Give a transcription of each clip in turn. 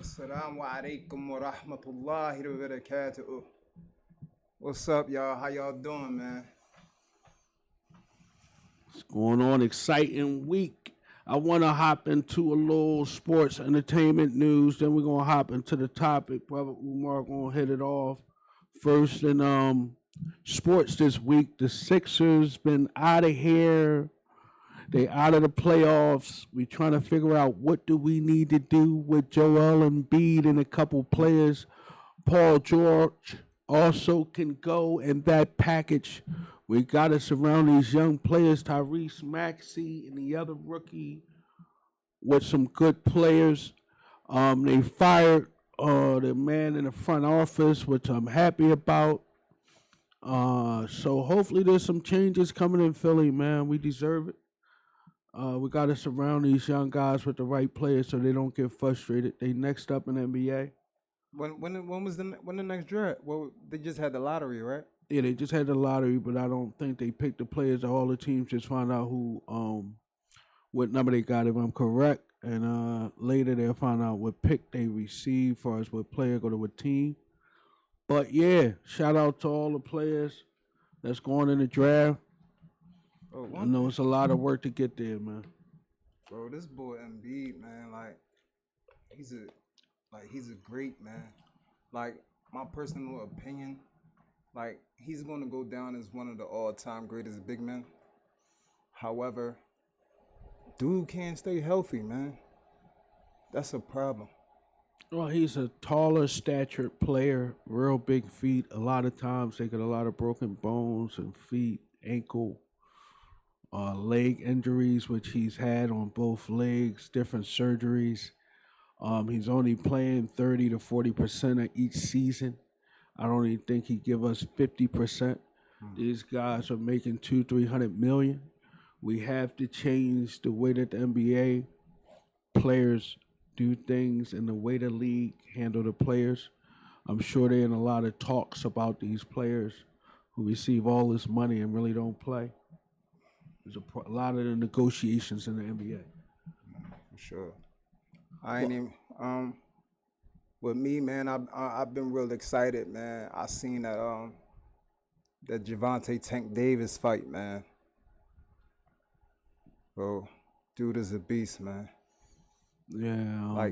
Assalamu alaikum wa rahmatullahi wa barakatuh. What's up, y'all? How y'all doing, man? What's going on? Exciting week. I want to hop into a little sports entertainment news. Then we're gonna hop into the topic. Brother Umar gonna hit it off first. In sports this week, the Sixers been out of here. They out of the playoffs. We trying to figure out what do we need to do with Joel Embiid and a couple players. Paul George also can go in that package. We got to surround these young players, Tyrese Maxey and the other rookie, with some good players. They fired the man in the front office, which I'm happy about. So hopefully there's some changes coming in Philly, man. We deserve it. We got to surround these young guys with the right players so they don't get frustrated. They next up in the NBA. When the next draft? Well, they just had the lottery, right? Yeah, they just had the lottery, but I don't think they picked the players. All the teams just find out who, what number they got, if I'm correct, and later they'll find out what pick they received, as far as what player go to what team. But yeah, shout out to all the players that's going in the draft. Oh, I know it's a lot of work to get there, man. Bro, this boy Embiid, man, he's a great man. Like, my personal opinion, he's gonna go down as one of the all-time greatest big men. However, dude can't stay healthy, man. That's a problem. Well, he's a taller statured player, real big feet. A lot of times they get a lot of broken bones and feet, ankle, leg injuries, which he's had on both legs, different surgeries. He's only playing 30 to 40% of each season. I don't even think he give us 50%. These guys are making 300 million. We have to change the way that the NBA players do things and the way the league handle the players. I'm sure they're in a lot of talks about these players who receive all this money and really don't play. There's a lot of the negotiations in the NBA. For sure. I ain't even with me, man. I've been real excited, man. I seen that Javante Tank Davis fight, man. Bro, dude is a beast, man. Yeah.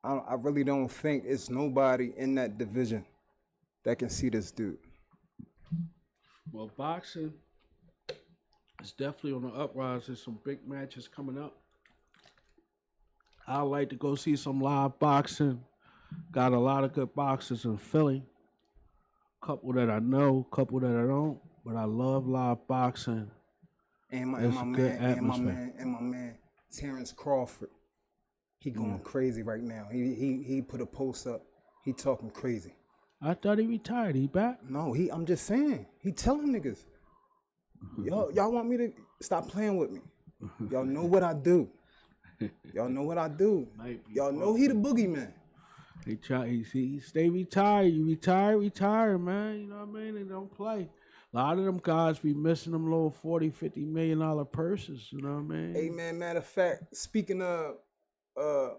I really don't think it's nobody in that division that can see this dude. Well, boxing is definitely on the uprise. There's some big matches coming up. I like to go see some live boxing. Got a lot of good boxers in Philly. Couple that I know, couple that I don't. But I love live boxing. And my man, Terrence Crawford. He going crazy right now. He put a post up. He talking crazy. I thought he retired. He back? No, I'm just saying. He telling niggas, y'all want me to stop playing with me. Y'all know what I do. Y'all know what I do. Y'all know he the boogeyman. He stay retired. You retire, man. You know what I mean? They don't play. A lot of them guys be missing them little $40, $50 million purses. You know what I mean? Hey, man, matter of fact, speaking of the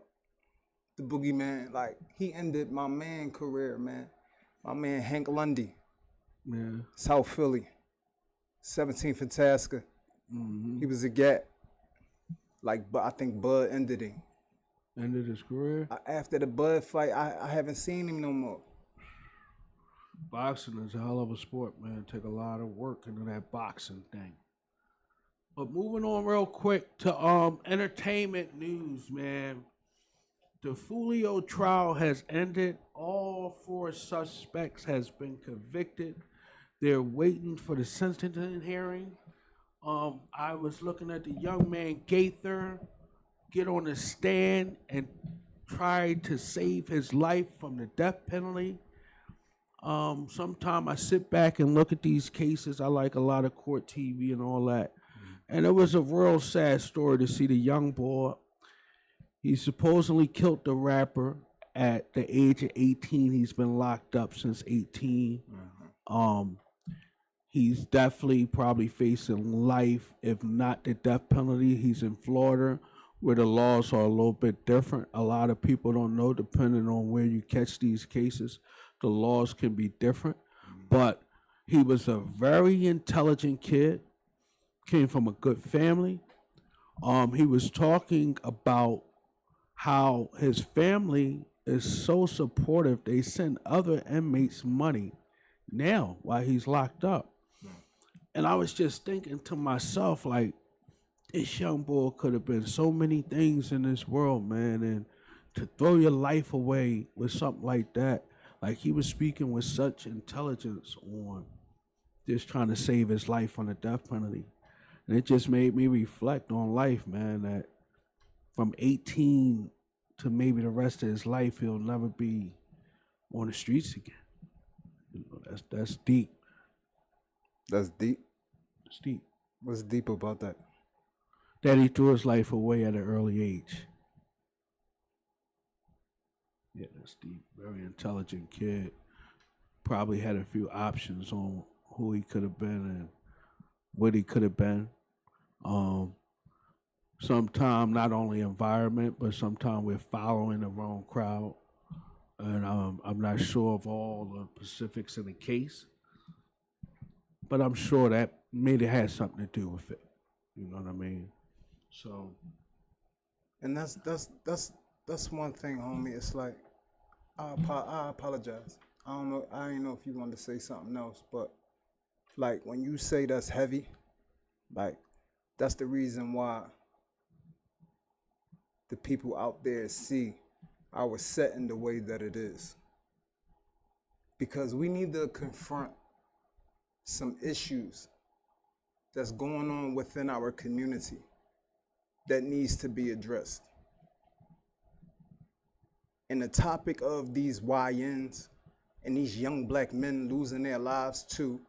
boogeyman, he ended my man career, man. My man Hank Lundy. Yeah. South Philly. 17th and Tasker. Mm-hmm. He was a gat. But I think Bud ended him. Ended his career? After the Bud fight, I haven't seen him no more. Boxing is a hell of a sport, man. Take a lot of work into that boxing thing. But moving on real quick to entertainment news, man. The Fulio trial has ended. All 4 suspects has been convicted. They're waiting for the sentencing hearing. I was looking at the young man Gaither get on the stand and try to save his life from the death penalty. Sometime I sit back and look at these cases. I like a lot of court TV and all that. And it was a real sad story to see the young boy. He supposedly killed the rapper at the age of 18. He's been locked up since 18. He's definitely probably facing life, if not the death penalty. He's in Florida where the laws are a little bit different. A lot of people don't know, depending on where you catch these cases, the laws can be different. But he was a very intelligent kid, came from a good family. He was talking about how his family is so supportive. They send other inmates money now while he's locked up. And I was just thinking to myself, like, this young boy could have been so many things in this world, man. And to throw your life away with something like that, like he was speaking with such intelligence on just trying to save his life from the death penalty. And it just made me reflect on life, man, that from 18 to maybe the rest of his life, he'll never be on the streets again. You know, that's deep. That's deep. It's deep. What's deep about that? That he threw his life away at an early age. Yeah, that's deep. Very intelligent kid. Probably had a few options on who he could have been and what he could have been. Sometimes not only environment, but sometimes we're following the wrong crowd. And I'm not sure of all the specifics in the case, but I'm sure that maybe it had something to do with it. You know what I mean? So, and that's one thing, homie. It's like I apologize. I don't know. I didn't know if you wanted to say something else, but like when you say that's heavy, like that's the reason why the people out there see our setting the way that it is, because we need to confront some issues that's going on within our community that needs to be addressed. And the topic of these YNs and these young black men losing their lives to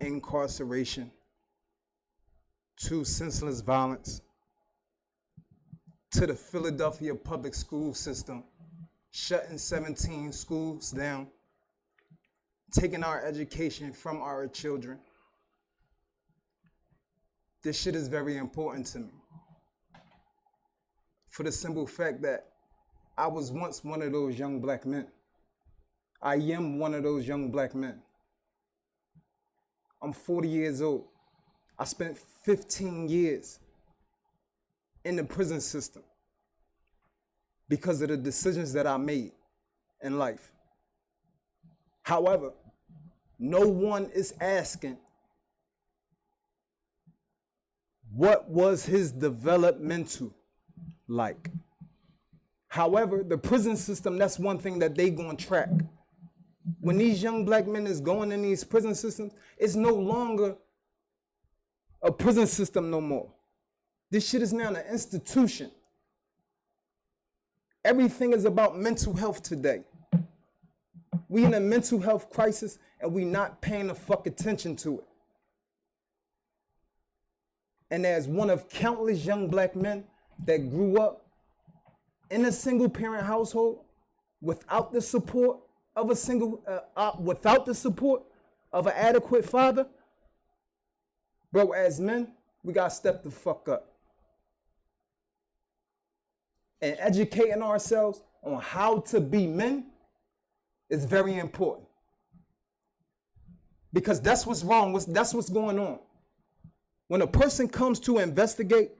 incarceration, to senseless violence, to the Philadelphia public school system shutting 17 schools down, taking our education from our children. This shit is very important to me, for the simple fact that I was once one of those young black men. I am one of those young black men. I'm 40 years old. I spent 15 years in the prison system because of the decisions that I made in life. However, no one is asking what was his developmental like. However, the prison system, that's one thing that they gonna track. When these young black men is going in these prison systems, it's no longer a prison system no more. This shit is now an institution. Everything is about mental health today. We in a mental health crisis and we not paying the fuck attention to it. And as one of countless young black men that grew up in a single parent household without the support of without the support of an adequate father, bro, as men, we gotta step the fuck up. And educating ourselves on how to be men is very important. Because that's what's wrong, that's what's going on. When a person comes to investigate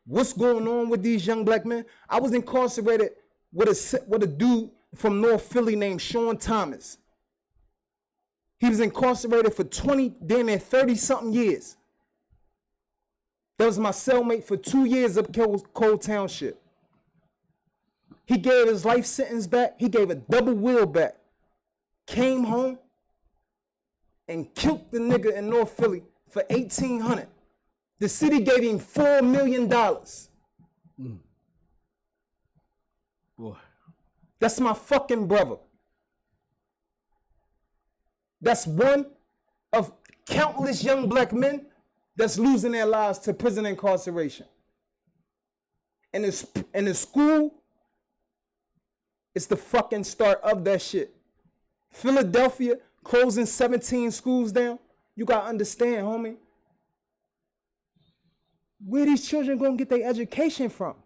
what's going on with these young black men, I was incarcerated with a dude from North Philly named Sean Thomas. He was incarcerated for damn near 30-something years. That was my cellmate for 2 years up Cole Township. He gave his life sentence back. He gave a double wheel back. Came home and killed the nigga in North Philly for $1,800. The city gave him $4 million. Boy. That's my fucking brother. That's one of countless young black men that's losing their lives to prison incarceration. And the school, it's the fucking start of that shit. Philadelphia closing 17 schools down. You gotta understand, homie. Where these children gonna get their education from?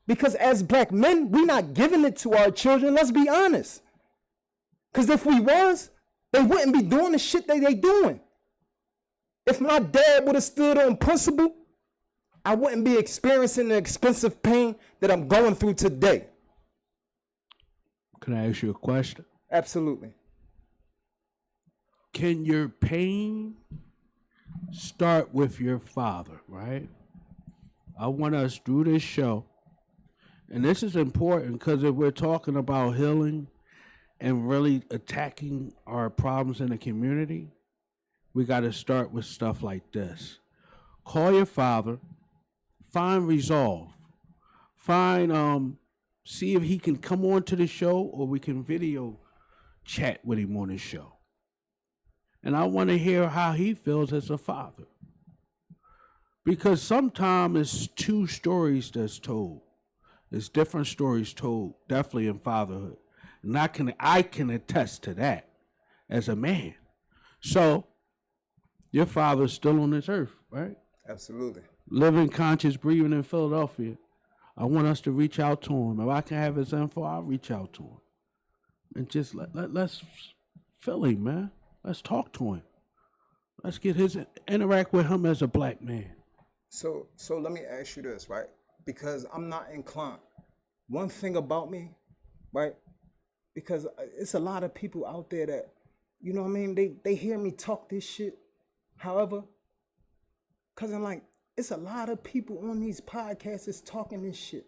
Because as black men, we not giving it to our children. Let's be honest. Because if we was, they wouldn't be doing the shit that they doing. If my dad would have stood on principle, I wouldn't be experiencing the expensive pain that I'm going through today. Can I ask you a question? Absolutely. Can your pain start with your father, right? I want us through this show, and this is important because if we're talking about healing and really attacking our problems in the community, we got to start with stuff like this. Call your father, find resolve, find see if he can come on to the show or we can video chat with him on the show. And I want to hear how he feels as a father. Because sometimes it's two stories that's told. There's different stories told, definitely in fatherhood. And I can attest to that as a man. So, your father's still on this earth, right? Absolutely. Living, conscious, breathing in Philadelphia. I want us to reach out to him. If I can have his info, I'll reach out to him. And just let's feel him, man. Let's talk to him. Let's interact with him as a black man. So let me ask you this, right? Because I'm not inclined. One thing about me, right? Because it's a lot of people out there that, you know what I mean? They hear me talk this shit. However, because I'm like, it's a lot of people on these podcasts that's talking this shit.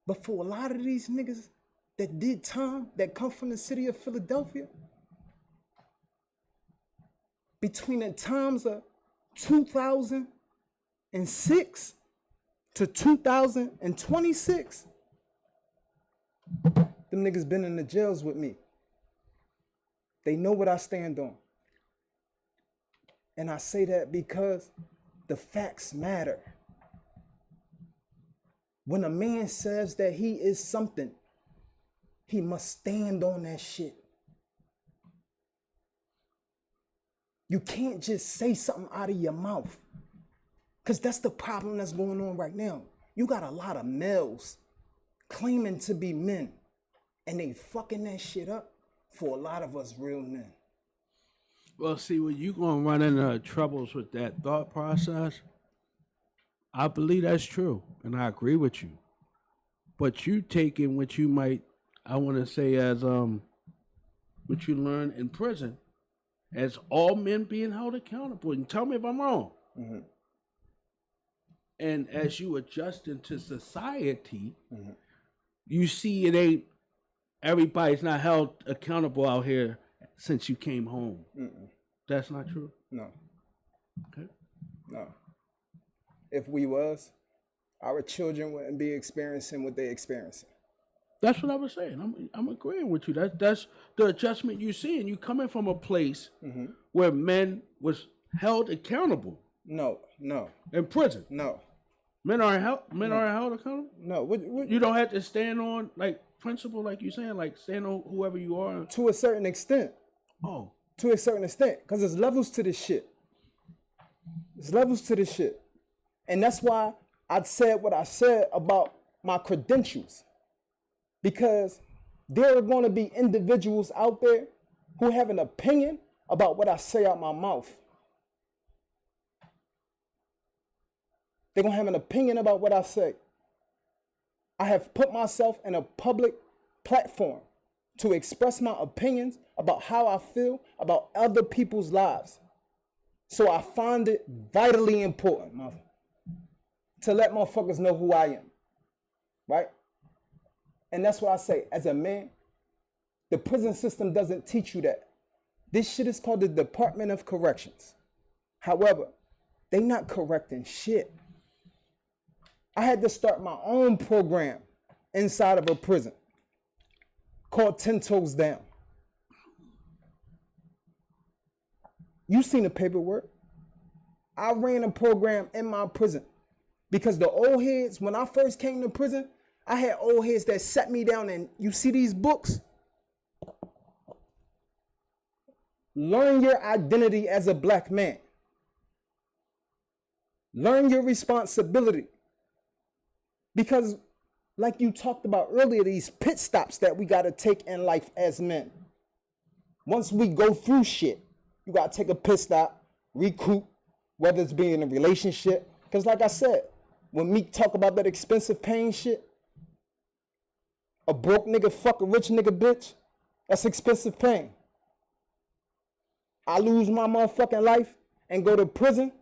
But for a lot of these niggas that did time, that come from the city of Philadelphia, between the times of 2006 to 2026, them niggas been in the jails with me. They know what I stand on. And I say that because the facts matter. When a man says that he is something, he must stand on that shit. You can't just say something out of your mouth. Because that's the problem that's going on right now. You got a lot of males claiming to be men. And they fucking that shit up for a lot of us real men. Well, see, when you going to run into troubles with that thought process, I believe that's true. And I agree with you. But you taking what you might, I want to say as what you learn in prison, as all men being held accountable. And tell me if I'm wrong. Mm-hmm. And as you adjust into society, mm-hmm. you see it ain't, everybody's not held accountable out here since you came home. Mm-mm. That's not true? No. Okay. No. If we was, our children wouldn't be experiencing what they experiencing. That's what I was saying. I'm agreeing with you. That's the adjustment you see, and you coming from a place mm-hmm. where men was held accountable. No. In prison. No. Men aren't held accountable. No. What, you don't have to stand on like principle, like you saying, like stand on whoever you are. To a certain extent. Oh. To a certain extent, because there's levels to this shit. There's levels to this shit, and that's why I said what I said about my credentials. Because there are going to be individuals out there who have an opinion about what I say out my mouth. They're going to have an opinion about what I say. I have put myself in a public platform to express my opinions about how I feel about other people's lives. So I find it vitally important, to let motherfuckers know who I am, right? And that's what I say. As a man, the prison system doesn't teach you that. This shit is called the Department of Corrections. However, they not correcting shit. I had to start my own program inside of a prison called 10 Toes Down. You seen the paperwork. I ran a program in my prison because the old heads, when I first came to prison, I had old heads that sat me down and you see these books? Learn your identity as a black man. Learn your responsibility. Because like you talked about earlier, these pit stops that we got to take in life as men. Once we go through shit, you got to take a pit stop, recoup, whether it's being in a relationship. Because like I said, when Meek talk about that expensive pain shit, a broke nigga fuck a rich nigga bitch, that's expensive pain. I lose my motherfucking life and go to prison,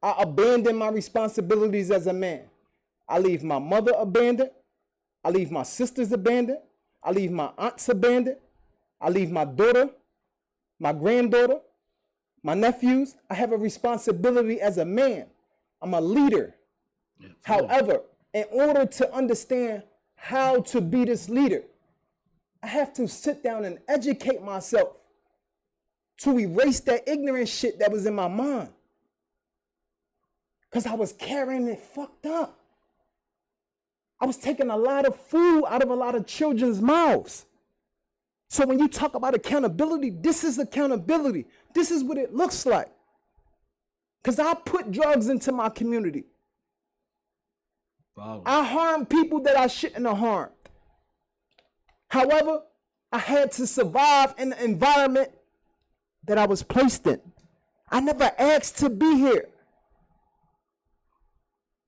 I abandon my responsibilities as a man. I leave my mother abandoned. I leave my sisters abandoned. I leave my aunts abandoned. I leave my daughter, my granddaughter, my nephews. I have a responsibility as a man. I'm a leader. Yeah, however, in order to understand how to be this leader, I have to sit down and educate myself to erase that ignorant shit that was in my mind. Because I was carrying it fucked up. I was taking a lot of food out of a lot of children's mouths. So when you talk about accountability, this is accountability. This is what it looks like. Because I put drugs into my community. Wow. I harmed people that I shouldn't have harmed. However, I had to survive in the environment that I was placed in. I never asked to be here.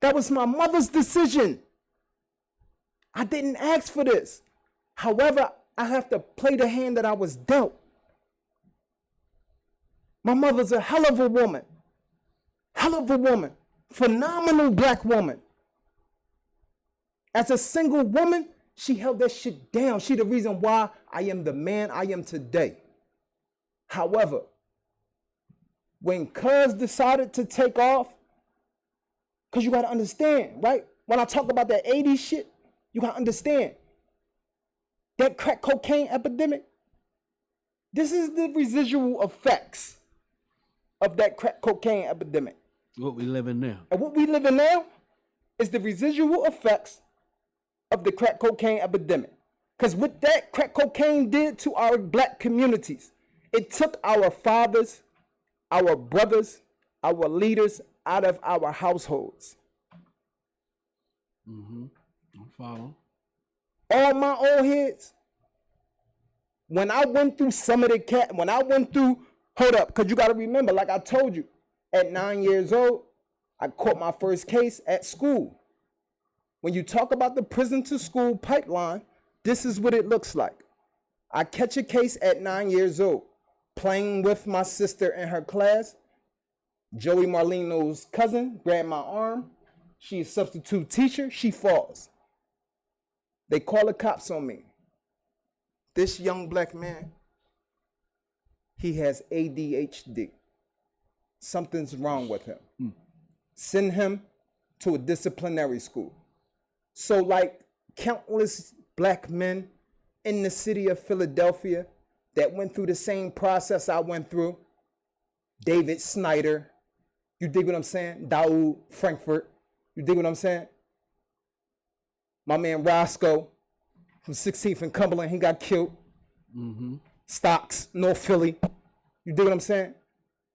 That was my mother's decision. I didn't ask for this. However, I have to play the hand that I was dealt. My mother's a hell of a woman. Hell of a woman. Phenomenal black woman. As a single woman, she held that shit down. She the reason why I am the man I am today. However, when Cuz decided to take off, because you got to understand, right? When I talk about that 80s shit, you got to understand. That crack cocaine epidemic, this is the residual effects of that crack cocaine epidemic. What we live in now. And what we live in now is the residual effects of the crack cocaine epidemic. Because what that crack cocaine did to our black communities, it took our fathers, our brothers, our leaders out of our households. I'm following. All my old heads, when I went through some of the when I went through, hold up, because you got to remember, like I told you, at 9 years old, I caught my first case at school. When you talk about the prison to school pipeline, this is what it looks like. I catch a case at 9 years old, playing with my sister in her class. Joey Marlino's cousin grabbed my arm. She's a substitute teacher. She falls. They call the cops on me. This young black man, he has ADHD. Something's wrong with him. Send him to a disciplinary school. So like countless black men in the city of Philadelphia that went through the same process I went through, David Snyder, you dig what I'm saying? Daoud Frankfurt, you dig what I'm saying? My man Roscoe from 16th and Cumberland, he got killed. Stocks, North Philly, you dig what I'm saying?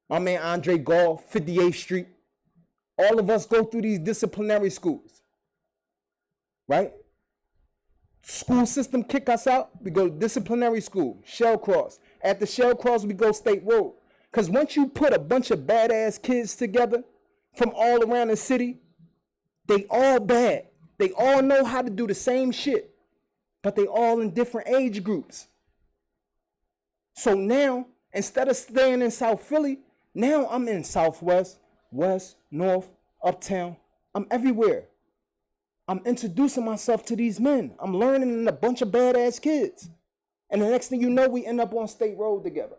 My man Andre Gall, 58th Street. All of us go through these disciplinary schools, right? School system kick us out, we go to disciplinary school, Shell Cross. After Shell Cross, we go State Road. Because once you put a bunch of badass kids together from all around the city, they all bad. They all know how to do the same shit, but they all in different age groups. So now, instead of staying in South Philly, now I'm in Southwest, West, North, Uptown. I'm everywhere. I'm introducing myself to these men. I'm learning in a bunch of badass kids. And the next thing you know, we end up on State Road together.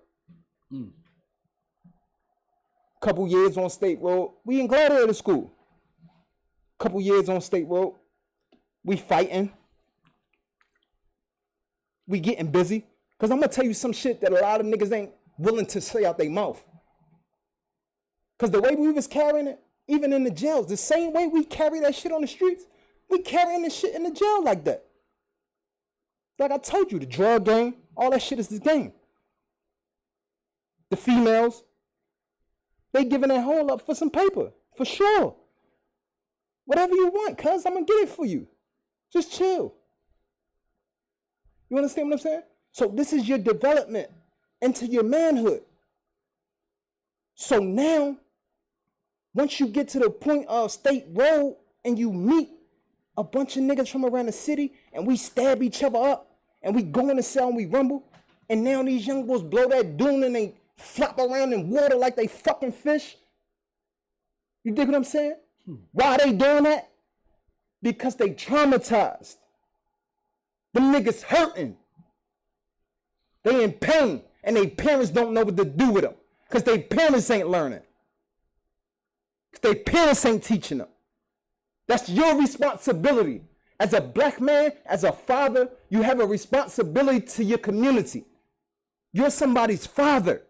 Couple years on State Road. We in Gladiator School. Couple years on State Road. We fighting. We getting busy. Because I'm going to tell you some shit that a lot of niggas ain't willing to say out their mouth. Because the way we was carrying it, even in the jails, the same way we carry that shit on the streets, we carrying this shit in the jail like that. Like I told you, the drug game, all that shit is the game. The females, they giving that whole up for some paper, for sure. Whatever you want, cuz I'm gonna get it for you. Just chill. You understand what I'm saying? So this is your development into your manhood. So now, once you get to the point of State Road and you meet a bunch of niggas from around the city and we stab each other up and we go in the cell and we rumble, and now these young boys blow that dune and they flop around in water like they fucking fish. You dig what I'm saying? Why are they doing that? Because they traumatized. Them niggas hurting. They in pain and their parents don't know what to do with them because their parents ain't learning. Because their parents ain't teaching them. That's your responsibility. As a black man, as a father, you have a responsibility to your community. You're somebody's father.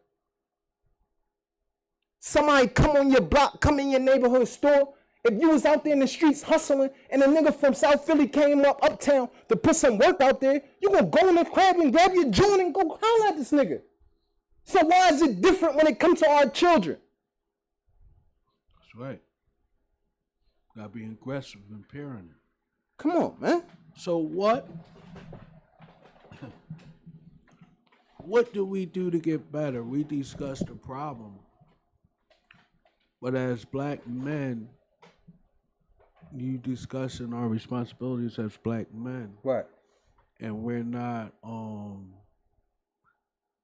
Somebody come on your block, come in your neighborhood store. If you was out there in the streets hustling and a nigga from South Philly came up uptown to put some work out there, you gonna go in the crib and grab your joint and go holler at this nigga. So why is it different when it comes to our children? That's right. Gotta be aggressive in parenting. Come on, man. So what do we do to get better? We discussed the problem. But as black men, you discussing our responsibilities as black men. Right. And we're not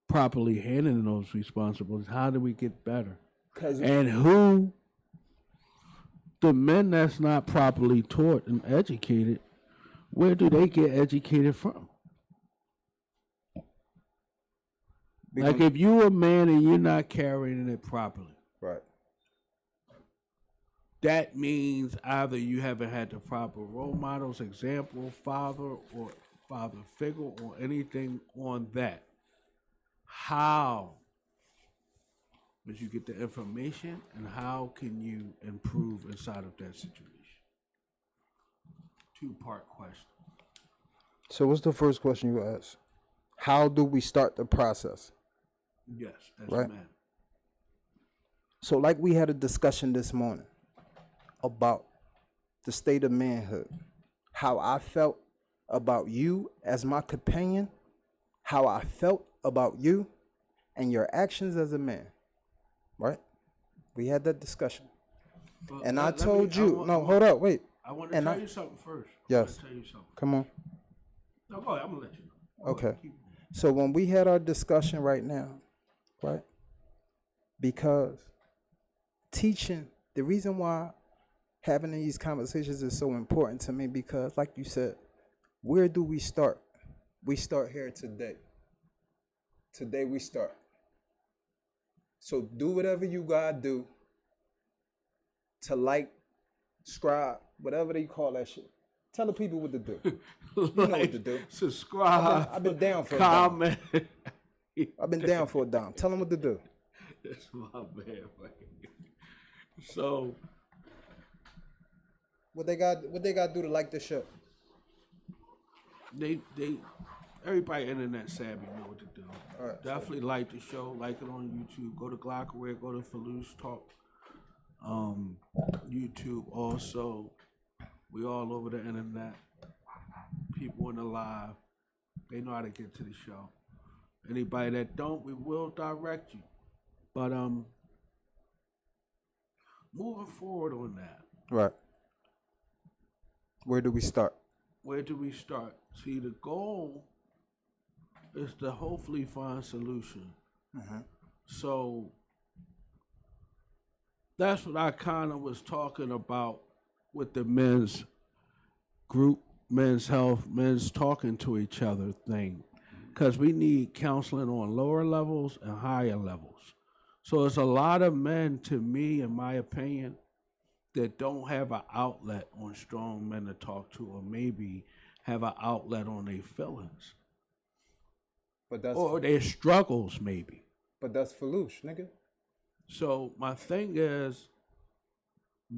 properly handling those responsibilities. How do we get better? And who, the men that's not properly taught and educated, where do they get educated from? Like if you're a man and you're not carrying it properly. Right. That means either you haven't had the proper role models, example, father or father figure or anything on that. How did you get the information and how can you improve inside of that situation? Two-part question. So what's the first question you asked? How do we start the process? Yes, as right? men. So like we had a discussion this morning about the state of manhood, how I felt about you as my companion, how I felt about you and your actions as a man, right? We had that discussion. Well, and I told you, hold up, wait. I want to tell you something first. Yes. Tell you something. Come on. No, go ahead. I'm going to let you know. Okay. So when we had our discussion right now, right? Because teaching, the reason why having these conversations is so important to me, because like you said, where do we start? We start here today. Today we start. So do whatever you gotta do to like, subscribe, whatever they call that shit. Tell the people what to do. You know what to do. Subscribe. I've been down for comment. a dime. I've been down for a dime. Tell them what to do. That's my man. So, what they got to do to like the show? Everybody internet savvy know what to do. All right, definitely like the show, like it on YouTube. Go to Glockware, go to Filoosh Talk. YouTube also. We all over the internet. People in the live. They know how to get to the show. Anybody that don't, we will direct you. But moving forward on that. Right. Where do we start? See, the goal is to hopefully find solution. Mm-hmm. So that's what I kind of was talking about with the men's group, men's health, men's talking to each other thing. Because we need counseling on lower levels and higher levels. So it's a lot of men, to me, in my opinion, that don't have an outlet on strong men to talk to, or maybe have an outlet on their feelings. Or their struggles, maybe. But that's filoosh, nigga. So my thing is,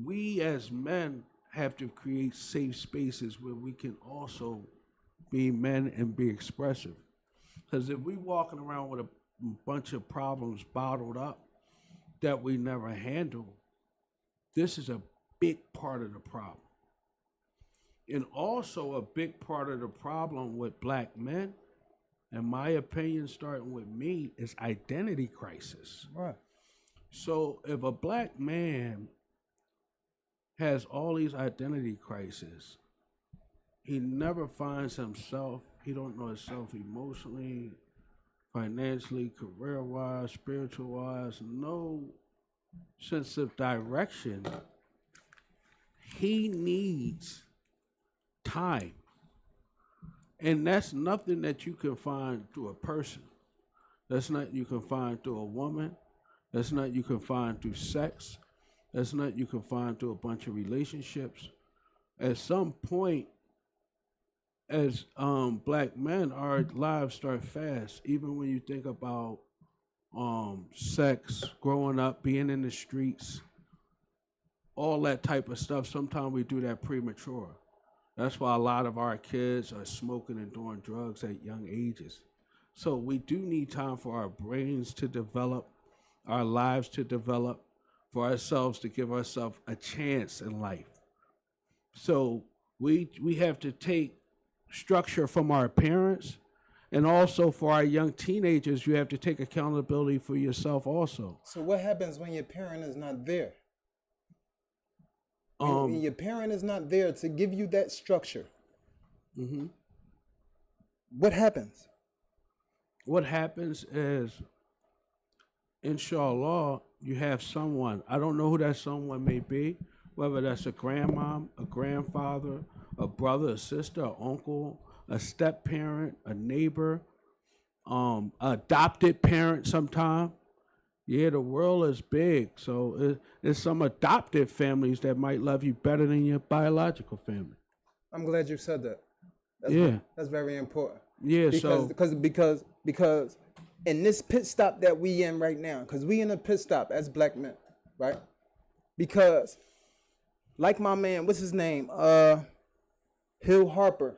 we as men have to create safe spaces where we can also be men and be expressive. Because if we walking around with a bunch of problems bottled up that we never handle, this is a big part of the problem. And also a big part of the problem with black men, in my opinion, starting with me, is identity crisis. Right. So if a black man has all these identity crises, he never finds himself. He don't know himself emotionally, financially, career-wise, spiritual-wise, no sense of direction. He needs time. And that's nothing that you can find through a person. That's not you can find through a woman. That's not you can find through sex. That's not you can find through a bunch of relationships. At some point, as black men, our lives start fast. Even when you think about sex, growing up, being in the streets, all that type of stuff, sometimes we do that premature. That's why a lot of our kids are smoking and doing drugs at young ages. So we do need time for our brains to develop, our lives to develop, for ourselves to give ourselves a chance in life. So we have to take structure from our parents, and also for our young teenagers, you have to take accountability for yourself also. So what happens when your parent is not there? When your parent is not there to give you that structure, what happens? What happens is, inshallah, you have someone. I don't know who that someone may be, whether that's a grandmom, a grandfather, a brother, a sister, an uncle, a step parent, a neighbor, adopted parent sometime. Yeah, the world is big, so there's some adopted families that might love you better than your biological family. I'm glad you said that. That's very important. Yeah, because in this pit stop that we in right now, because we in a pit stop as black men, right? Because, like my man, what's his name? Hill Harper.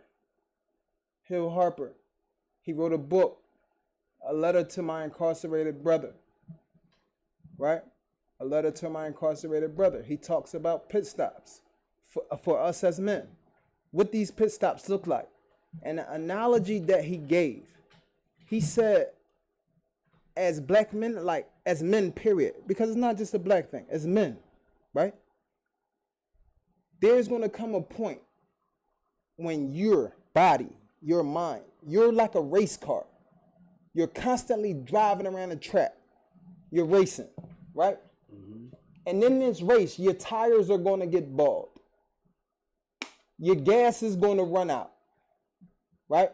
He wrote a book, A Letter to My Incarcerated Brother. Right? A letter to my incarcerated brother. He talks about pit stops for us as men. What these pit stops look like. And the analogy that he gave, he said, as black men, like as men, period, because it's not just a black thing, as men, right? There's going to come a point when your body, your mind, you're like a race car. You're constantly driving around the track. You're racing, right? And in this race, your tires are going to get bald. Your gas is going to run out, right?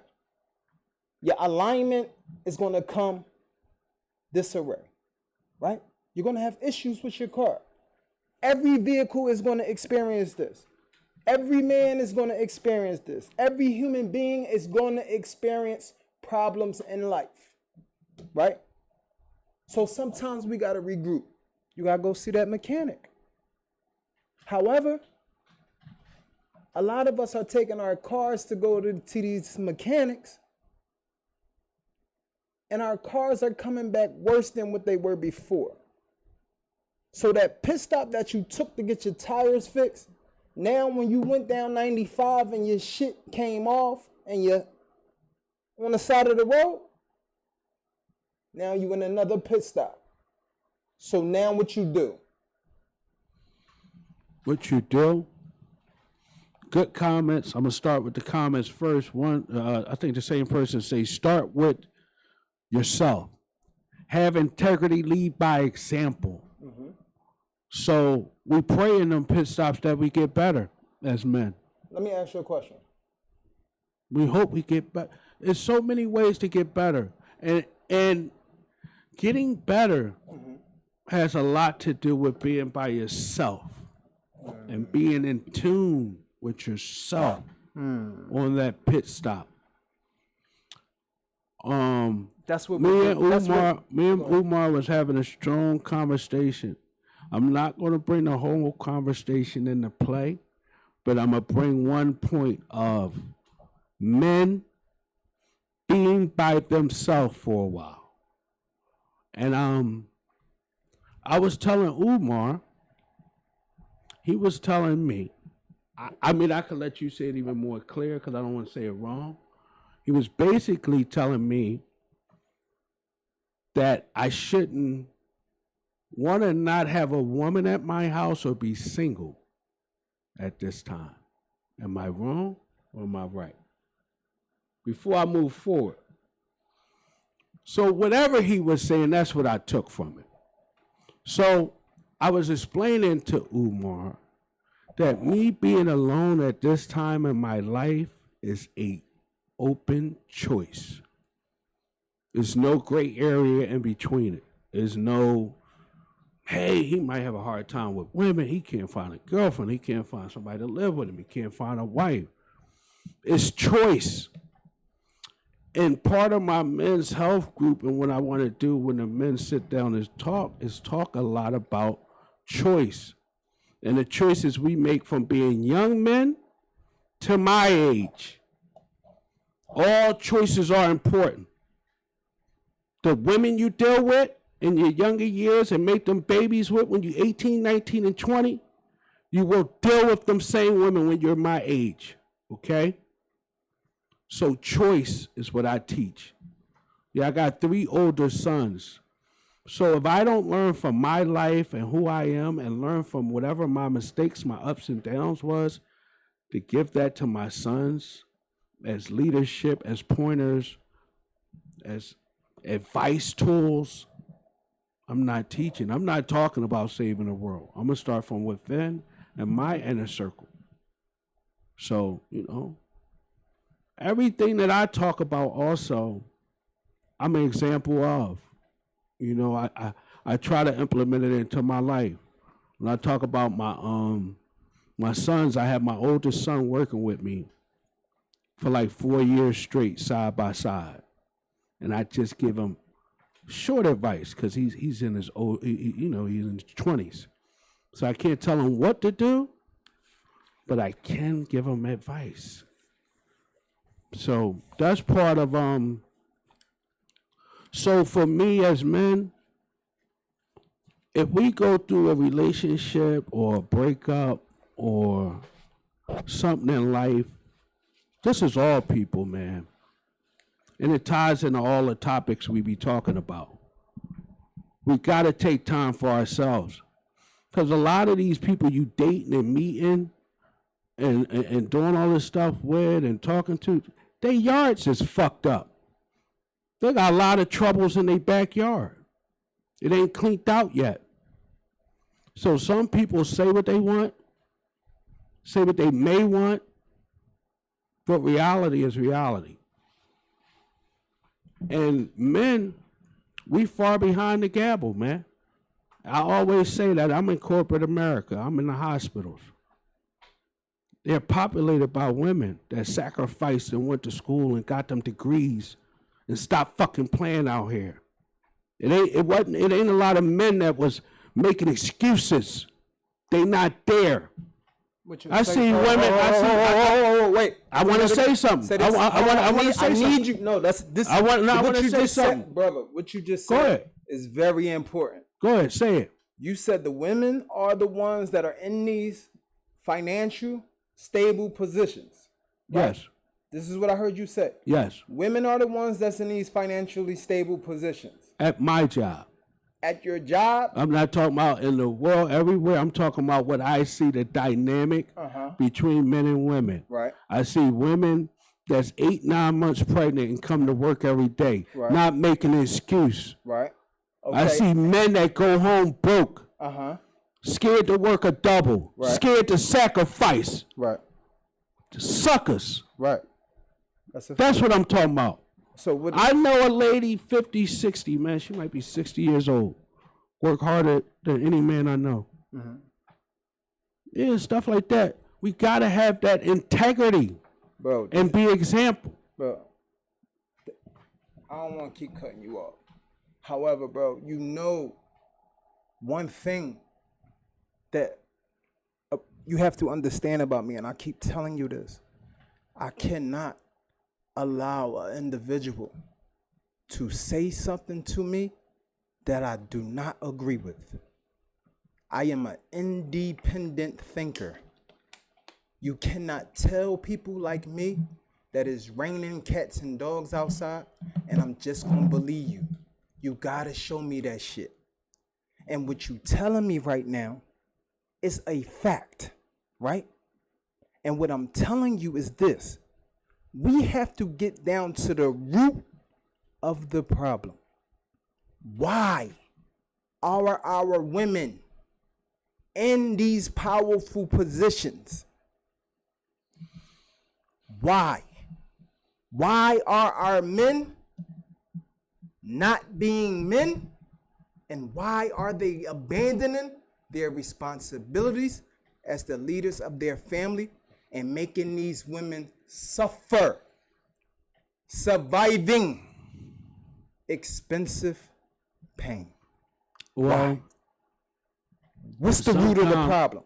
Your alignment is going to come disarray, right? You're going to have issues with your car. Every vehicle is going to experience this. Every man is going to experience this. Every human being is going to experience problems in life, right? So sometimes we got to regroup. You got to go see that mechanic. However, a lot of us are taking our cars to go to these mechanics, and our cars are coming back worse than what they were before. So that pit stop that you took to get your tires fixed, now when you went down 95 and your shit came off and you're on the side of the road, now you in another pit stop. So now what you do? Good comments. I'm going to start with the comments first. One, I think the same person say, start with yourself. Have integrity, lead by example. So we pray in them pit stops that we get better as men. Let me ask you a question. We hope we get better. There's so many ways to get better. And getting better has a lot to do with being by yourself and being in tune with yourself on that pit stop. That's what me and Umar was having a strong conversation. I'm not going to bring the whole conversation into play, but I'm going to bring one point of men being by themselves for a while. And I was telling Umar, he was telling me I mean, I could let you say it even more clear because I don't want to say it wrong. He was basically telling me that I shouldn't want to not have a woman at my house or be single at this time. Am I wrong or am I right? Before I move forward. So whatever he was saying, that's what I took from it. So I was explaining to Umar that me being alone at this time in my life is a open choice. There's no gray area in between it. There's no, hey, he might have a hard time with women. He can't find a girlfriend. He can't find somebody to live with him. He can't find a wife. It's choice. And part of my men's health group and what I want to do when the men sit down is talk a lot about choice. And the choices we make from being young men to my age. All choices are important. The women you deal with in your younger years and make them babies with when you're 18, 19, and 20, you will deal with them same women when you're my age, okay? So choice is what I teach. Yeah, I got 3 older sons. So if I don't learn from my life and who I am and learn from whatever my mistakes, my ups and downs was, to give that to my sons as leadership, as pointers, as advice tools, I'm not teaching. I'm not talking about saving the world. I'm going to start from within and my inner circle. So, everything that I talk about also, I'm an example of. I try to implement it into my life. When I talk about my sons, I have my oldest son working with me for like 4 years straight, side by side. And I just give him short advice because he's in his he's in his 20s. So I can't tell him what to do, but I can give him advice. So that's part of so for me as men, if we go through a relationship or a breakup or something in life, this is all people, man. And it ties into all the topics we be talking about. We got to take time for ourselves. Because a lot of these people you dating and meeting and doing all this stuff with and talking to, their yards is fucked up. They got a lot of troubles in their backyard. It ain't cleaned out yet. So some people say what they want, say what they may want, but reality is reality. And men, we far behind the gabble, man. I always say that. I'm in corporate America. I'm in the hospitals. They're populated by women that sacrificed and went to school and got them degrees and stopped fucking playing out here. It ain't a lot of men that was making excuses. They not there. I see women. Wait. I want to say something. I want to say something. I need you. No, that's this. I want to say something, brother. What you just said. Go ahead. Is very important. Go ahead, say it. You said the women are the ones that are in these financial stable positions. Right? Yes. This is what I heard you say. Yes. Women are the ones that's in these financially stable positions. At my job. At your job? I'm not talking about in the world everywhere. I'm talking about what I see, the dynamic between men and women. Right. I see women that's 8-9 months pregnant and come to work every day, not making an excuse. Right. Okay. I see men that go home broke, scared to work a double, scared to sacrifice. Right. Suckers. Right. That's what I'm talking about. So I know a lady 50, 60, man. She might be 60 years old. Work harder than any man I know. Yeah, stuff like that. We got to have that integrity, bro, and be example. Bro, I don't want to keep cutting you off. However, bro, one thing that you have to understand about me, and I keep telling you this. I cannot allow an individual to say something to me that I do not agree with. I am an independent thinker. You cannot tell people like me that it's raining cats and dogs outside, and I'm just gonna believe you. You gotta show me that shit. And what you telling me right now is a fact, right? And what I'm telling you is this. We have to get down to the root of the problem. Why are our women in these powerful positions? Why? Why are our men not being men? And why are they abandoning their responsibilities as the leaders of their family and making these women suffer, surviving expensive pain? Well, Why? What's the root of the problem?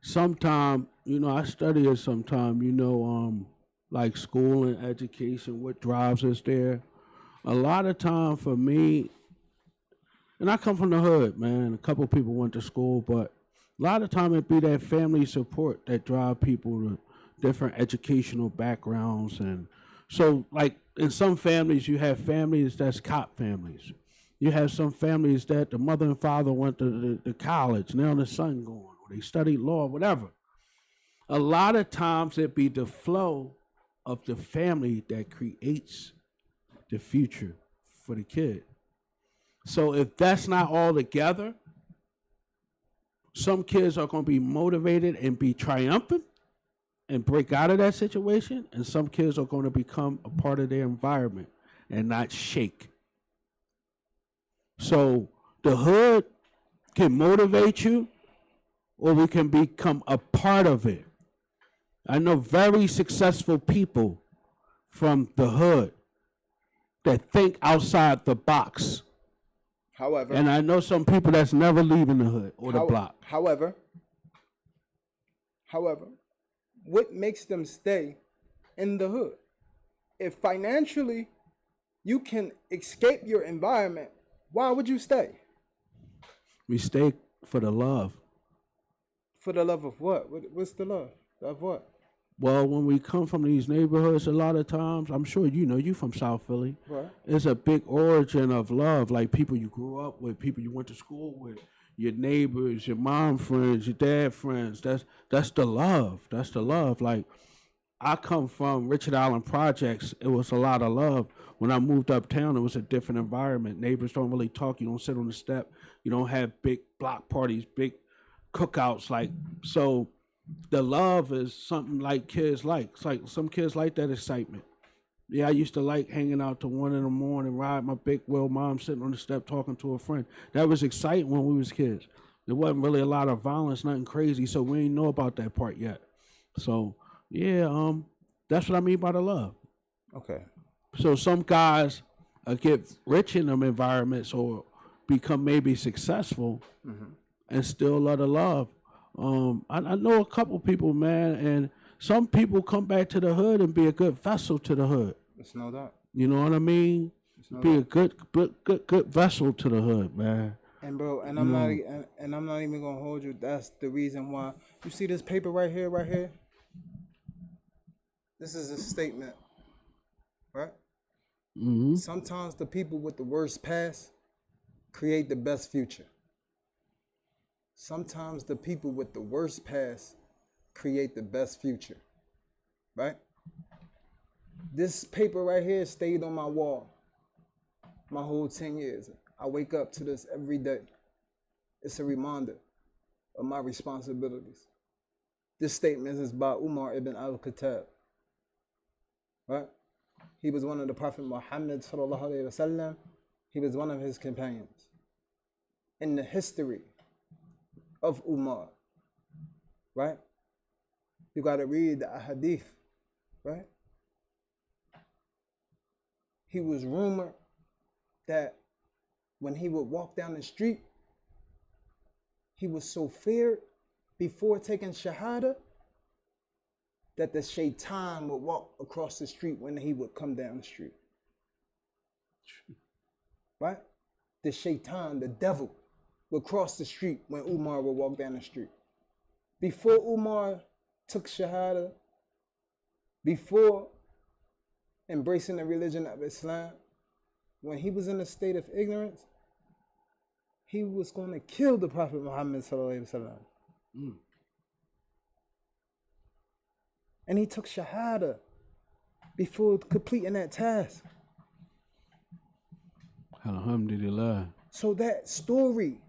Sometime, I study it sometime, like school and education, what drives us there. A lot of time for me, and I come from the hood, man. A couple of people went to school, but a lot of time it be that family support that drive people to different educational backgrounds. And so, like, in some families, you have families that's cop families. You have some families that the mother and father went to the college, now the son going, or they studied law, whatever. A lot of times it be the flow of the family that creates the future for the kid. So if that's not all together, some kids are going to be motivated and be triumphant and break out of that situation, and some kids are going to become a part of their environment and not shake. So the hood can motivate you, or we can become a part of it. I know very successful people from the hood that think outside the box. However, and I know some people that's never leaving the hood or the block. However, what makes them stay in the hood? If financially you can escape your environment, why would you stay? We stay for the love. For the love of what? What's the love of what? Well, when we come from these neighborhoods, a lot of times, I'm sure you from South Philly. Right. It's a big origin of love, like people you grew up with, people you went to school with, your neighbors, your mom friends, your dad friends. That's the love. That's the love. Like, I come from Richard Allen Projects. It was a lot of love. When I moved uptown, it was a different environment. Neighbors don't really talk. You don't sit on the step. You don't have big block parties, big cookouts. Like, so the love is something like kids like. It's like some kids like that excitement. Yeah, I used to like hanging out to 1 a.m, ride my big wheel, mom sitting on the step talking to a friend. That was exciting when we was kids. There wasn't really a lot of violence, nothing crazy, so we ain't know about that part yet. So yeah, that's what I mean by the love. Okay. So some guys get rich in them environments or become maybe successful and still love the love. I know a couple people, man, and some people come back to the hood and be a good vessel to the hood. It's no doubt. You know what I mean? Be a good vessel to the hood, man. And bro, and I'm not even gonna hold you. That's the reason why. You see this paper right here? This is a statement, right? Mm-hmm. Sometimes the people with the worst past create the best future. Sometimes the people with the worst past create the best future, right? This paper right here stayed on my wall my whole 10 years. I wake up to this every day. It's a reminder of my responsibilities. This statement is by Umar ibn al-Khattab, right? He was one of the Prophet Muhammad sallallahu alaihi wasallam. He was one of his companions. In the history of Umar, right? You got to read the hadith, right? He was rumored that when he would walk down the street, he was so feared before taking shahada that the shaitan would walk across the street when he would come down the street. Right? The shaitan, the devil, would cross the street when Umar would walk down the street. Before Umar took Shahada before embracing the religion of Islam, when he was in a state of ignorance, he was going to kill the Prophet Muhammad sallallahu alaihi wasallam. And he took Shahada before completing that task. Alhamdulillah. So that story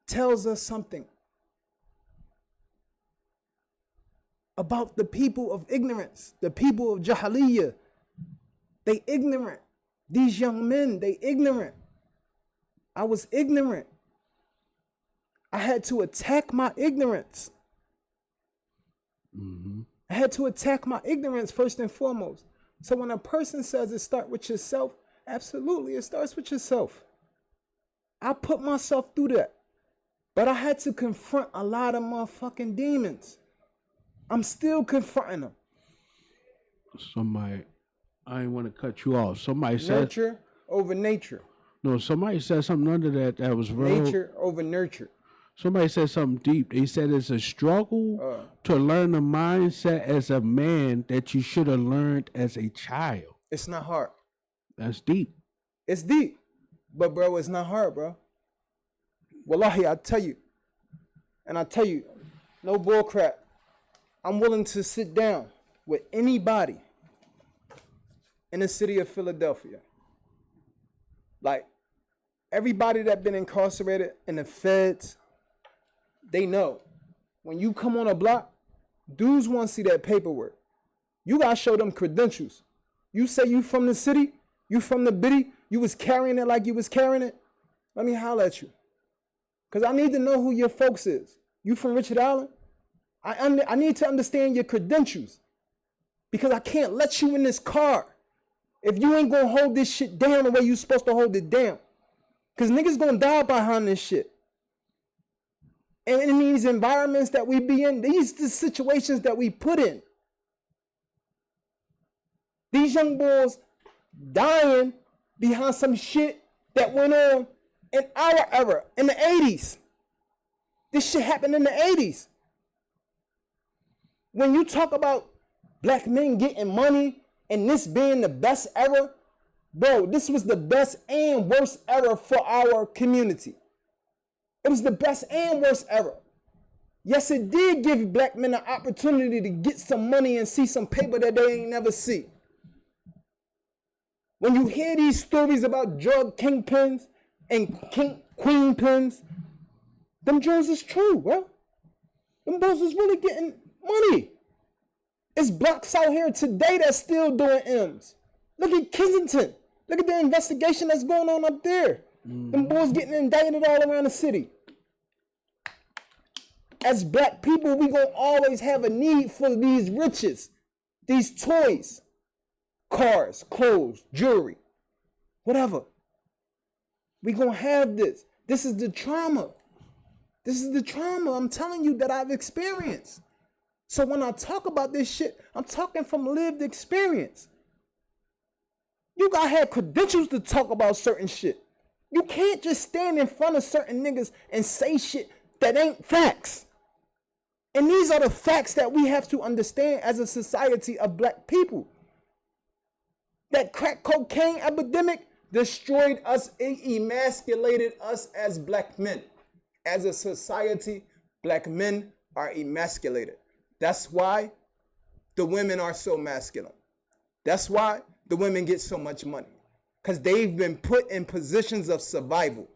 tells us something about the people of ignorance, the people of Jahiliyyah. They ignorant. These young men, they ignorant. I was ignorant. I had to attack my ignorance. I had to attack my ignorance first and foremost. So when a person says it starts with yourself, absolutely, it starts with yourself. I put myself through that. But I had to confront a lot of motherfucking demons. I'm still confronting them. Somebody, I didn't want to cut you off. Somebody said nurture over nature. No, somebody said something under that was real. Nature over nurture. Somebody said something deep. They said it's a struggle to learn the mindset as a man that you should have learned as a child. It's not hard. That's deep. It's deep. But bro, it's not hard, bro. Wallahi, I tell you. And I tell you, no bull crap. I'm willing to sit down with anybody in the city of Philadelphia. Like, everybody that been incarcerated in the feds, they know. When you come on a block, dudes want to see that paperwork. You got to show them credentials. You say you from the city, you from the biddy, you was carrying it like you was carrying it. Let me holler at you. Because I need to know who your folks is. You from Richard Island? I need to understand your credentials. Because I can't let you in this car if you ain't going to hold this shit down the way you supposed to hold it down. Because niggas going to die behind this shit. And in these environments that we be in, these are the situations that we put in. These young boys dying behind some shit that went on in our era, in the 80s. This shit happened in the 80s. When you talk about black men getting money and this being the best era, bro, this was the best and worst era for our community. It was the best and worst era. Yes, it did give black men an opportunity to get some money and see some paper that they ain't never see. When you hear these stories about drug kingpins and queen pins, them Jones is true, bro. Them boys is really getting money. It's blocks out here today that's still doing M's. Look at Kensington. Look at the investigation that's going on up there. Them boys getting indicted all around the city. As black people, we gonna always have a need for these riches, these toys, cars, clothes, jewelry, whatever. We gonna have this. This is the trauma. This is the trauma I'm telling you that I've experienced. So when I talk about this shit, I'm talking from lived experience. You gotta have credentials to talk about certain shit. You can't just stand in front of certain niggas and say shit that ain't facts. And these are the facts that we have to understand as a society of black people. That crack cocaine epidemic destroyed us, it emasculated us as black men. As a society, black men are emasculated. That's why the women are so masculine. That's why the women get so much money. Because they've been put in positions of survival.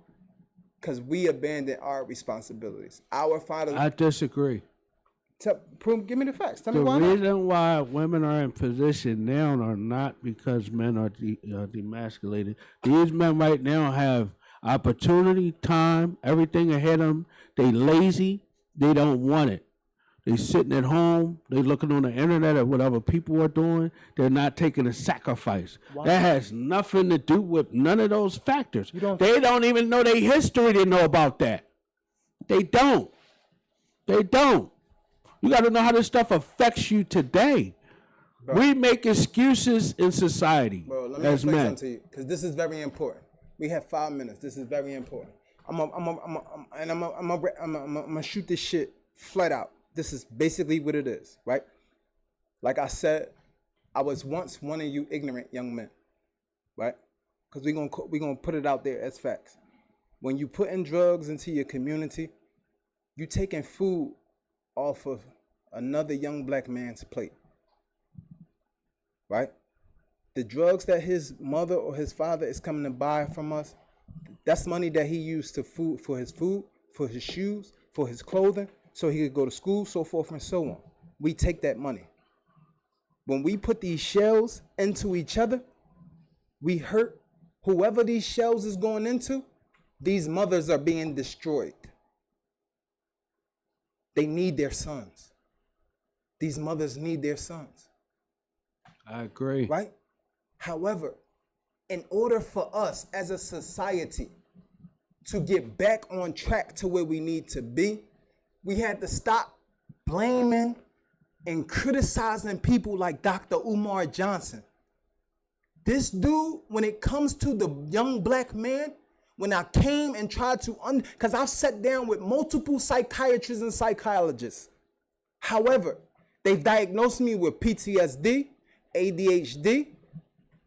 Because we abandoned our responsibilities. Our fathers. I disagree. Give me the facts. Tell me the why reason why women are in position now are not because men are demasculated. These men right now have opportunity, time, everything ahead of them. They lazy. They don't want it. They sitting at home. They looking on the internet at what other people are doing. They're not taking a sacrifice. Why? That has nothing to do with none of those factors. They don't even know their history to know about that. They don't. They don't. You got to know how this stuff affects you today. Bro. We make excuses in society. Bro, let me explain men. Something to you, because this is very important. We have 5 minutes. This is very important. I'm gonna shoot this shit flat out. This is basically what it is, right? Like I said, I was once one of you ignorant young men, right? Because we're gonna put it out there as facts. When you putting drugs into your community, you taking food off of another young black man's plate, right? The drugs that his mother or his father is coming to buy from us, that's money that he used to food, for his shoes, for his clothing, so he could go to school, so forth and so on. We take that money. When we put these shells into each other, we hurt whoever these shells is going into. These mothers are being destroyed. They need their sons. These mothers need their sons. I agree. Right? However, in order for us as a society to get back on track to where we need to be, we had to stop blaming and criticizing people like Dr. Umar Johnson. This dude, when it comes to the young black man, when I came and tried to, because I've sat down with multiple psychiatrists and psychologists. However, they've diagnosed me with PTSD, ADHD,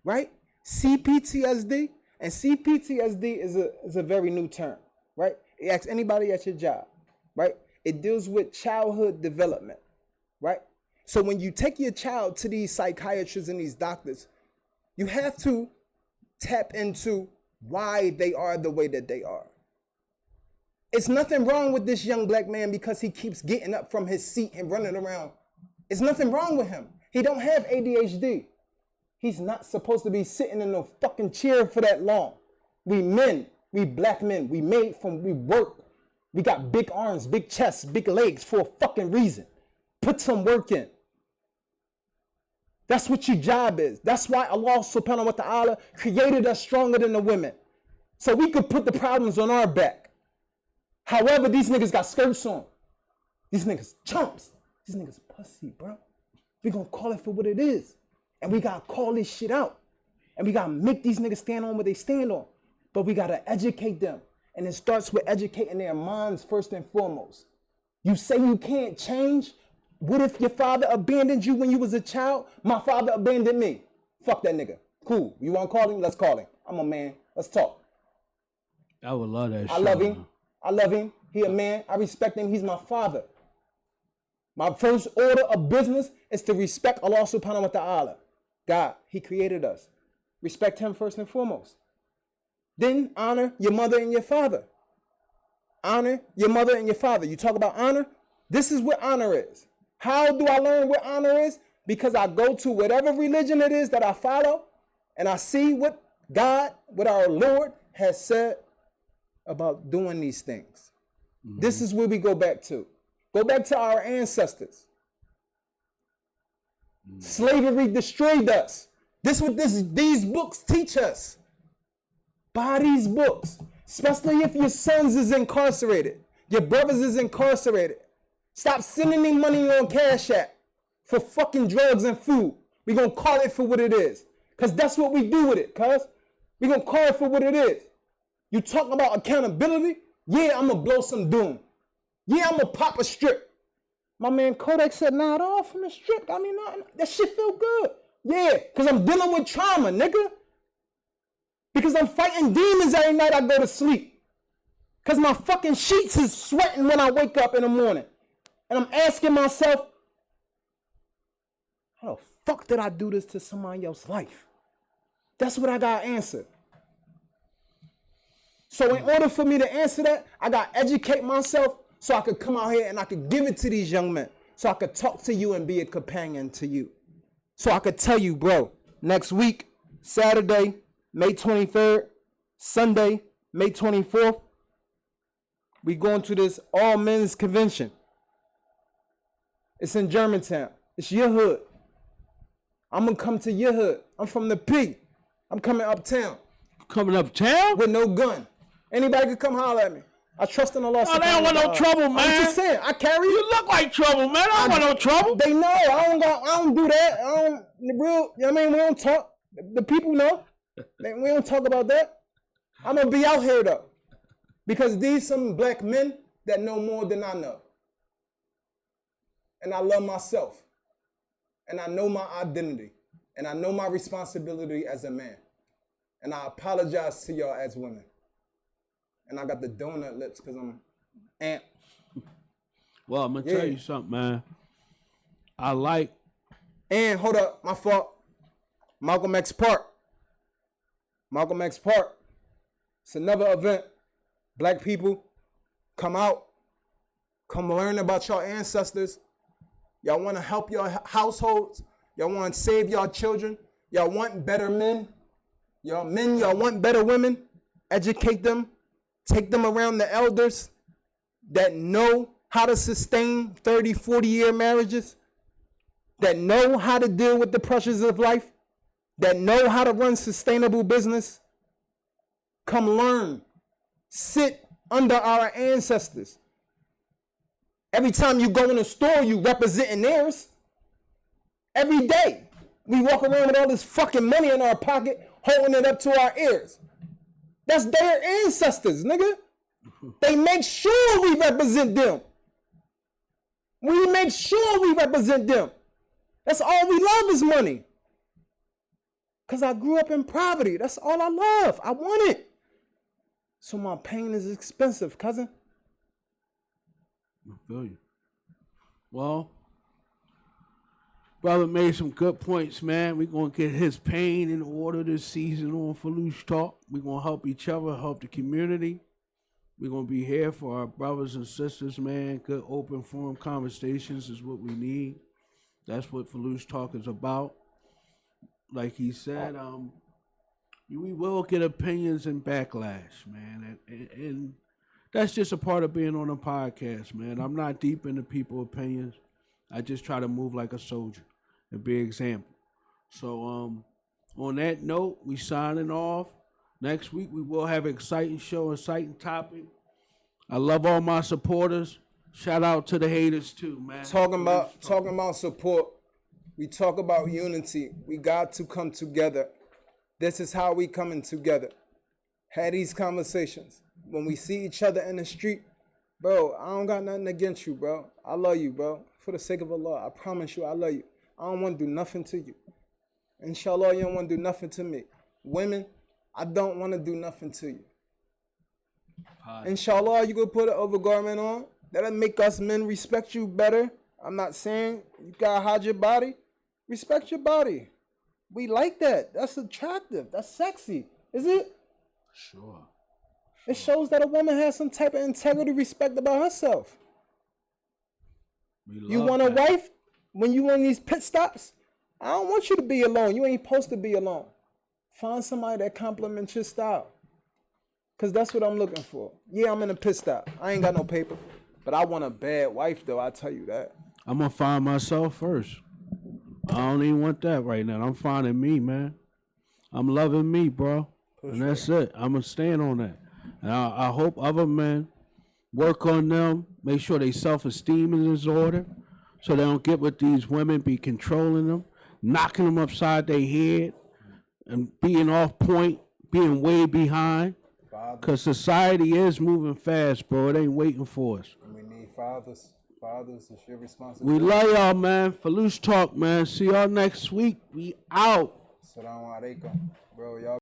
right? CPTSD, and CPTSD is a very new term, right? Ask anybody at your job, right? It deals with childhood development, right? So when you take your child to these psychiatrists and these doctors, you have to tap into why they are the way that they are. It's nothing wrong with this young black man because he keeps getting up from his seat and running around. It's nothing wrong with him. He don't have ADHD. He's not supposed to be sitting in a fucking chair for that long. We men, we black men, we work. We got big arms, big chests, big legs for a fucking reason. Put some work in. That's what your job is. That's why Allah subhanahu wa ta'ala created us stronger than the women. So we could put the problems on our back. However, these niggas got skirts on. These niggas chumps. These niggas pussy, bro. We gonna call it for what it is. And we gotta call this shit out. And we gotta make these niggas stand on what they stand on. But we gotta educate them. And it starts with educating their minds first and foremost. You say you can't change. What if your father abandoned you when you was a child? My father abandoned me. Fuck that nigga. Cool. You want to call him? Let's call him. I'm a man. Let's talk. I would love that shit. I love him. I love him. He a man. I respect him. He's my father. My first order of business is to respect Allah subhanahu wa ta'ala. God, he created us. Respect him first and foremost. Then honor your mother and your father. Honor your mother and your father. You talk about honor? This is what honor is. How do I learn what honor is? Because I go to whatever religion it is that I follow, and I see what God, what our Lord has said about doing these things. Mm-hmm. This is where we go back to. Go back to our ancestors. Mm-hmm. Slavery destroyed us. This is what these books teach us. Buy these books, especially if your sons is incarcerated, your brothers is incarcerated. Stop sending me money on Cash App for fucking drugs and food. We're going to call it for what it is. Because that's what we do with it, cuz. We're going to call it for what it is. You talk about accountability? Yeah, I'm going to blow some doom. Yeah, I'm going to pop a strip. My man Kodak said, nah, it all from the strip. I mean, nah, that shit feel good. Yeah, because I'm dealing with trauma, nigga. Because I'm fighting demons every night I go to sleep. Because my fucking sheets is sweating when I wake up in the morning. And I'm asking myself, how the fuck did I do this to somebody else's life? That's what I got to answer. So in order for me to answer that, I got to educate myself so I could come out here and I could give it to these young men. So I could talk to you and be a companion to you. So I could tell you, bro, next week, Saturday, May 23rd, Sunday, May 24th, we going to this all men's convention. It's in Germantown. It's your hood. I'm going to come to your hood. I'm from the P. I'm coming uptown. Coming uptown? With no gun. Anybody can come holler at me. I trust in Allah. Oh, they don't want no trouble, man. I'm just saying, I carry you. You look like trouble, man. I don't want no trouble. They know. I don't do that. You know what I mean? We don't talk. The people know. We don't talk about that. I'm going to be out here, though. Because these some black men that know more than I know. and I love myself. And I know my identity. And I know my responsibility as a man. And I apologize to y'all as women. And I got the donut lips because I'm amped. Well, I'm going to tell you something, man. And hold up, my fault. Malcolm X Park. It's another event. Black people, come out. Come learn about your ancestors. Y'all want to help your households. Y'all want to save y'all children. Y'all want better men. Y'all want better women. Educate them. Take them around the elders that know how to sustain 30, 40-year marriages, that know how to deal with the pressures of life, that know how to run sustainable business. Come learn. Sit under our ancestors. Every time you go in a store, you representing theirs. Every day. We walk around with all this fucking money in our pocket, holding it up to our ears. That's their ancestors, nigga. They make sure we represent them. We make sure we represent them. That's all we love is money. Because I grew up in poverty. That's all I love. I want it. So my pain is expensive, cousin. I feel you. Well, brother made some good points, man. We're going to get his pain in order this season on Filoosh Talk. We're going to help each other, help the community. We're going to be here for our brothers and sisters, man. Good open forum conversations is what we need. That's what Filoosh Talk is about. Like he said, we will get opinions and backlash, man. And that's just a part of being on a podcast, man. I'm not deep into people's opinions. I just try to move like a soldier and be an example. So on that note, we signing off. Next week, we will have an exciting show, exciting topic. I love all my supporters. Shout out to the haters too, man. Talking about support. We talk about unity. We got to come together. This is how we coming together. Had these conversations. When we see each other in the street, bro, I don't got nothing against you, bro. I love you, bro. For the sake of Allah, I promise you I love you. I don't want to do nothing to you. Inshallah, you don't want to do nothing to me. Women, I don't want to do nothing to you. Inshallah, you could put an overgarment on. That'll make us men respect you better. I'm not saying you gotta hide your body. Respect your body. We like that. That's attractive. That's sexy. Is it? Sure. It shows that a woman has some type of integrity, respect about herself. You want a wife when you on these pit stops? I don't want you to be alone. You ain't supposed to be alone. Find somebody that complements your style. Because that's what I'm looking for. Yeah, I'm in a pit stop. I ain't got no paper. But I want a bad wife, though. I tell you that. I'm going to find myself first. I don't even want that right now. I'm finding me, man. I'm loving me, bro. And that's it. I'm going to stand on that. And I hope other men work on them, make sure their self-esteem is in order, so they don't get with these women, be controlling them, knocking them upside their head, and being off point, being way behind. Because society is moving fast, bro. It ain't waiting for us. We need fathers. Fathers, it's your responsibility. We love y'all, man. Filoosh Talk, man. See y'all next week. We out. Assalamu alaikum. Bro, y'all.